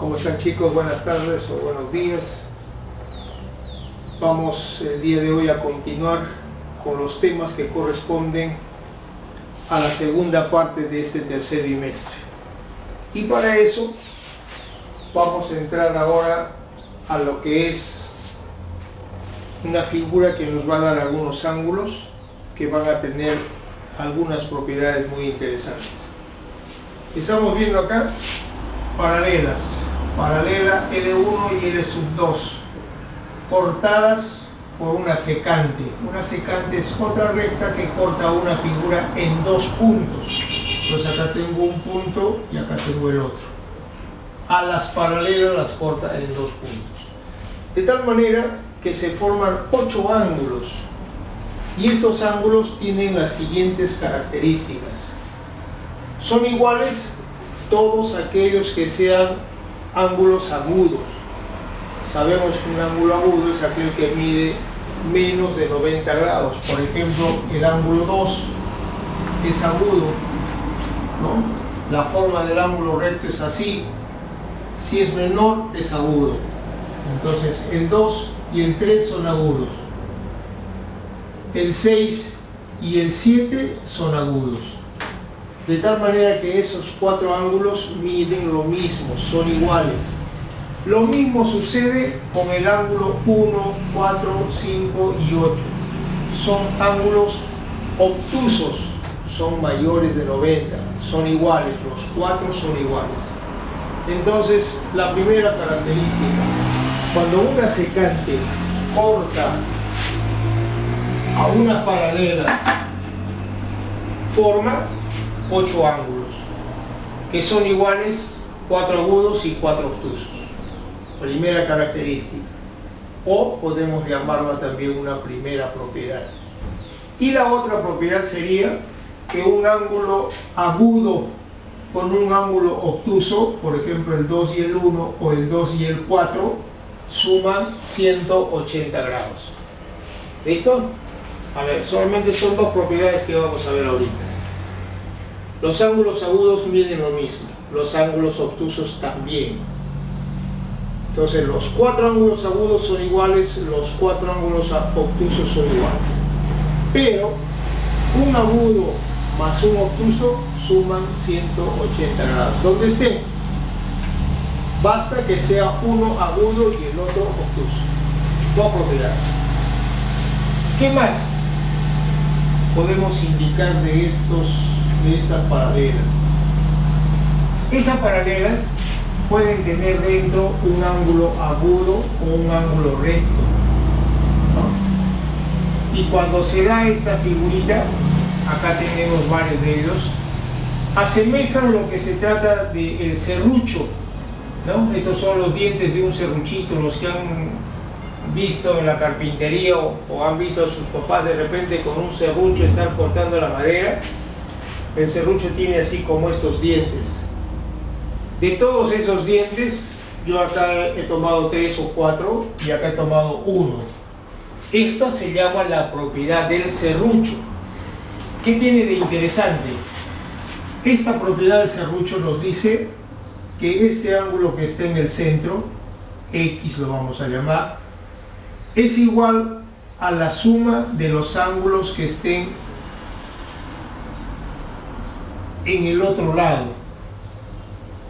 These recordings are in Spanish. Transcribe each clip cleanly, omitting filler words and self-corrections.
¿Cómo están, chicos? Buenas tardes o buenos días. Vamos el día de hoy a continuar con los temas que corresponden a la segunda parte de este tercer bimestre. Y para eso vamos a entrar ahora a lo que es una figura que nos va a dar algunos ángulos que van a tener algunas propiedades muy interesantes. Estamos viendo acá paralelas, paralela L1 y L2, cortadas por una secante. Una secante es otra recta que corta una figura en dos puntos. Entonces acá tengo un punto y acá tengo el otro. A las paralelas las corta en dos puntos. De tal manera que se forman 8 ángulos. Y estos ángulos tienen las siguientes características. Son iguales todos aquellos que sean ángulos agudos. Sabemos que un ángulo agudo es aquel que mide menos de 90 grados. Por ejemplo, el ángulo 2 es agudo, ¿no? La forma del ángulo recto es así. Si es menor, es agudo. Entonces, el 2 y el 3 son agudos. El 6 y el 7 son agudos. De tal manera que esos 4 ángulos miden lo mismo, son iguales. Lo mismo sucede con el ángulo 1, 4, 5 y 8. Son ángulos obtusos, son mayores de 90, son iguales, los 4 son iguales. Entonces, la primera característica, cuando una secante corta a unas paralelas, forma 8 ángulos, que son iguales, 4 agudos y 4 obtusos. Primera característica, o podemos llamarla también una primera propiedad. Y la otra propiedad sería que un ángulo agudo con un ángulo obtuso, por ejemplo el 2 y el 1 o el 2 y el 4, suman 180 grados. ¿Listo? A ver, solamente son 2 propiedades que vamos a ver ahorita. Los ángulos agudos miden lo mismo, los ángulos obtusos también. Entonces los 4 ángulos agudos son iguales, los 4 ángulos obtusos son iguales. Pero un agudo más un obtuso suman 180 grados. Donde estén, basta que sea uno agudo y el otro obtuso. 2 propiedades. ¿Qué más podemos indicar de estas paralelas? Estas paralelas pueden tener dentro un ángulo agudo o un ángulo recto, ¿no? Y cuando se da esta figurita, acá tenemos varios de ellos, asemejan lo que se trata del serrucho, ¿no? Estos son los dientes de un serruchito, los que han visto en la carpintería o han visto a sus papás de repente con un serrucho estar cortando la madera. El serrucho tiene así como estos dientes. De todos esos dientes, yo acá he tomado 3 o 4 y acá he tomado 1. Esta se llama la propiedad del serrucho. ¿Qué tiene de interesante? Esta propiedad del serrucho nos dice que este ángulo que está en el centro, X lo vamos a llamar, es igual a la suma de los ángulos que estén en el otro lado.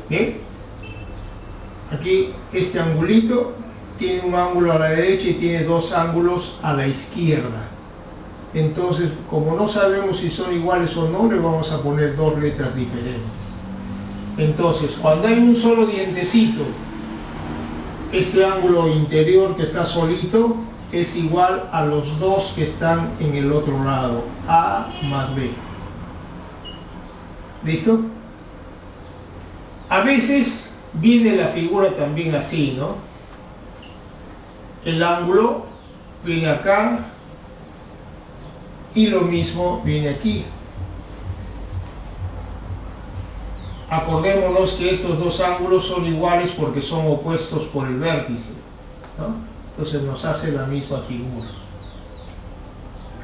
¿Bien? Aquí este angulito tiene un ángulo a la derecha y tiene 2 ángulos a la izquierda. Entonces, como no sabemos si son iguales o no, le vamos a poner 2 letras diferentes. Entonces, cuando hay un solo dientecito, este ángulo interior que está solito es igual a los 2 que están en el otro lado, A más B. ¿Listo? A veces viene la figura también así, ¿no? El ángulo viene acá y lo mismo viene aquí. Acordémonos que estos 2 ángulos son iguales porque son opuestos por el vértice, ¿no? Entonces nos hace la misma figura.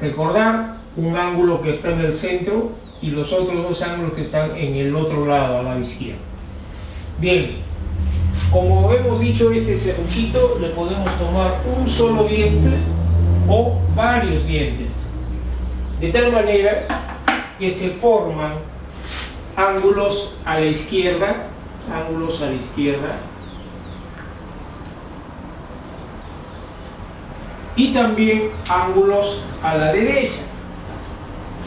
Recordar un ángulo que está en el centro y los otros 2 ángulos que están en el otro lado, al lado izquierdo. Bien, Como hemos dicho, este serruchito le podemos tomar un solo diente o varios dientes, de tal manera que se forman ángulos a la izquierda, y también ángulos a la derecha,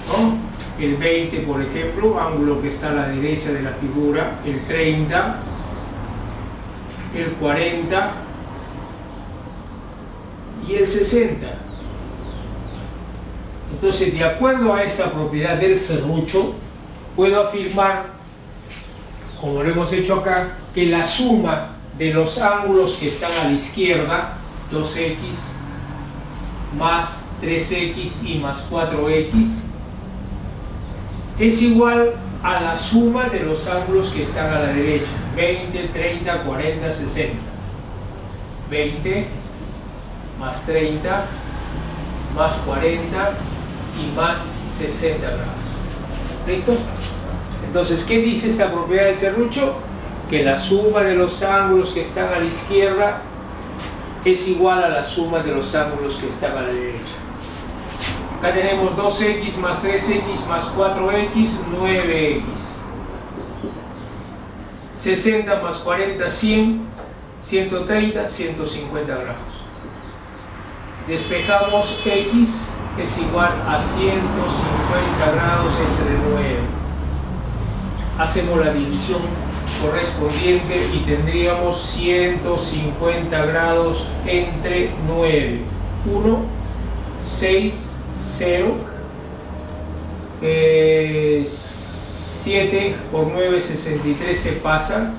¿no? El 20, por ejemplo, ángulo que está a la derecha de la figura, el 30, el 40 y el 60. Entonces, de acuerdo a esta propiedad del serrucho, puedo afirmar, como lo hemos hecho acá, que la suma de los ángulos que están a la izquierda, 2x más 3x y más 4x, es igual a la suma de los ángulos que están a la derecha, 20, 30, 40, 60. 20 más 30 más 40 y más 60 grados. ¿Listo? Entonces, ¿qué dice esta propiedad del serrucho? Que la suma de los ángulos que están a la izquierda es igual a la suma de los ángulos que están a la derecha. Acá tenemos 2x más 3x más 4x, 9x. 60 más 40, 100, 130, 150 grados. Despejamos x es igual a 150 grados entre 9. Hacemos la división correspondiente y tendríamos 150 grados entre 9. 1, 6, 0, 7 por 9, 63 se pasa,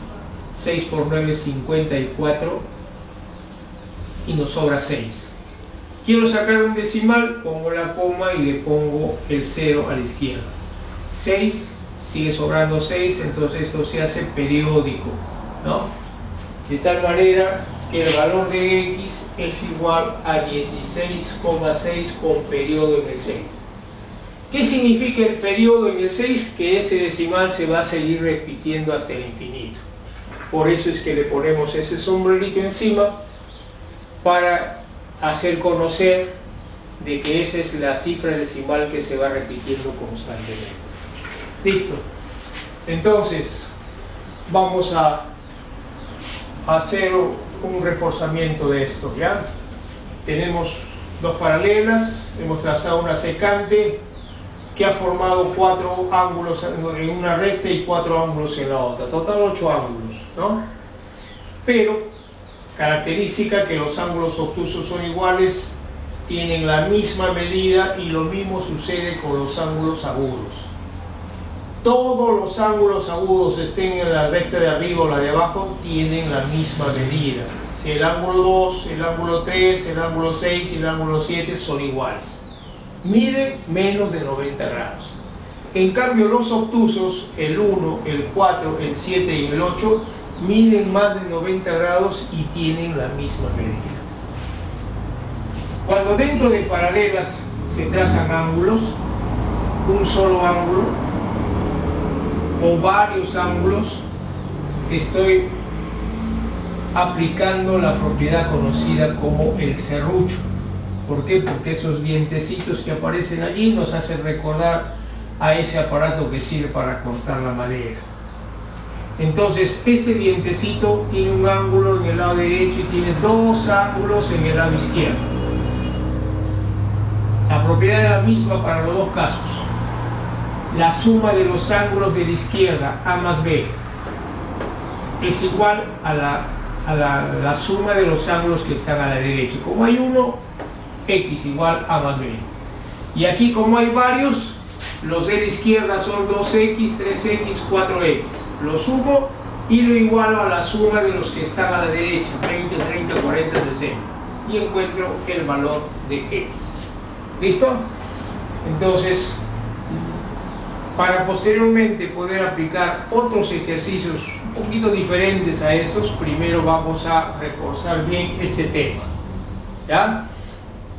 6 por 9, 54 y nos sobra 6. Quiero sacar un decimal, pongo la coma y le pongo el 0 a la izquierda. 6, sigue sobrando 6, entonces esto se hace periódico, ¿no? De tal manera que el valor de x es igual a 16,6 con periodo en el 6. ¿Qué significa el periodo en el 6? Que ese decimal se va a seguir repitiendo hasta el infinito. Por eso es que le ponemos ese sombrerito encima, para hacer conocer de que esa es la cifra decimal que se va repitiendo constantemente. Listo. Entonces, vamos a hacer un reforzamiento de esto, ¿ya? Tenemos dos paralelas, hemos trazado una secante que ha formado 4 ángulos en una recta y 4 ángulos en la otra, total 8 ángulos, ¿no? Pero, característica que los ángulos obtusos son iguales, tienen la misma medida, y lo mismo sucede con los ángulos agudos. Todos los ángulos agudos, estén en la recta de arriba o la de abajo, tienen la misma medida. Si el ángulo 2, el ángulo 3, el ángulo 6 y el ángulo 7 son iguales. Miden menos de 90 grados. En cambio, los obtusos, el 1, el 4, el 7 y el 8, miden más de 90 grados y tienen la misma medida. Cuando dentro de paralelas se trazan ángulos, un solo ángulo o varios ángulos, estoy aplicando la propiedad conocida como el serrucho. ¿Por qué? Porque esos dientecitos que aparecen allí nos hacen recordar a ese aparato que sirve para cortar la madera. Entonces, este dientecito tiene un ángulo en el lado derecho y tiene 2 ángulos en el lado izquierdo. La propiedad es la misma para los dos casos. La suma de los ángulos de la izquierda, A más B, es igual a la suma de los ángulos que están a la derecha. Como hay uno, X igual A más B. Y aquí, como hay varios, los de la izquierda son 2X, 3X, 4X. Lo sumo y lo igualo a la suma de los que están a la derecha, 20, 30, 40, 60. Y encuentro el valor de X. ¿Listo? Entonces, para posteriormente poder aplicar otros ejercicios un poquito diferentes a estos, primero vamos a reforzar bien este tema, ¿ya?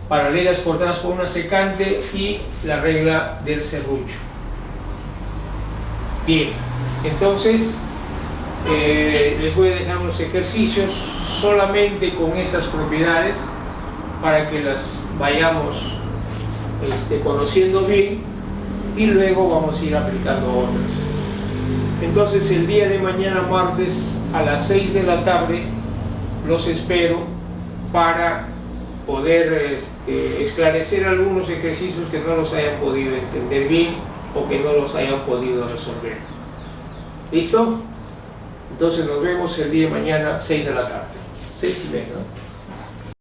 Paralelas cortadas por una secante y la regla del serrucho. Bien, entonces Les voy a dejar unos ejercicios solamente con esas propiedades para que las vayamos conociendo bien, y luego vamos a ir aplicando otras. Entonces el día de mañana, martes, a las 6 de la tarde, los espero para poder esclarecer algunos ejercicios que no los hayan podido entender bien o que no los hayan podido resolver. ¿Listo? Entonces nos vemos el día de mañana, 6 de la tarde, 6:30.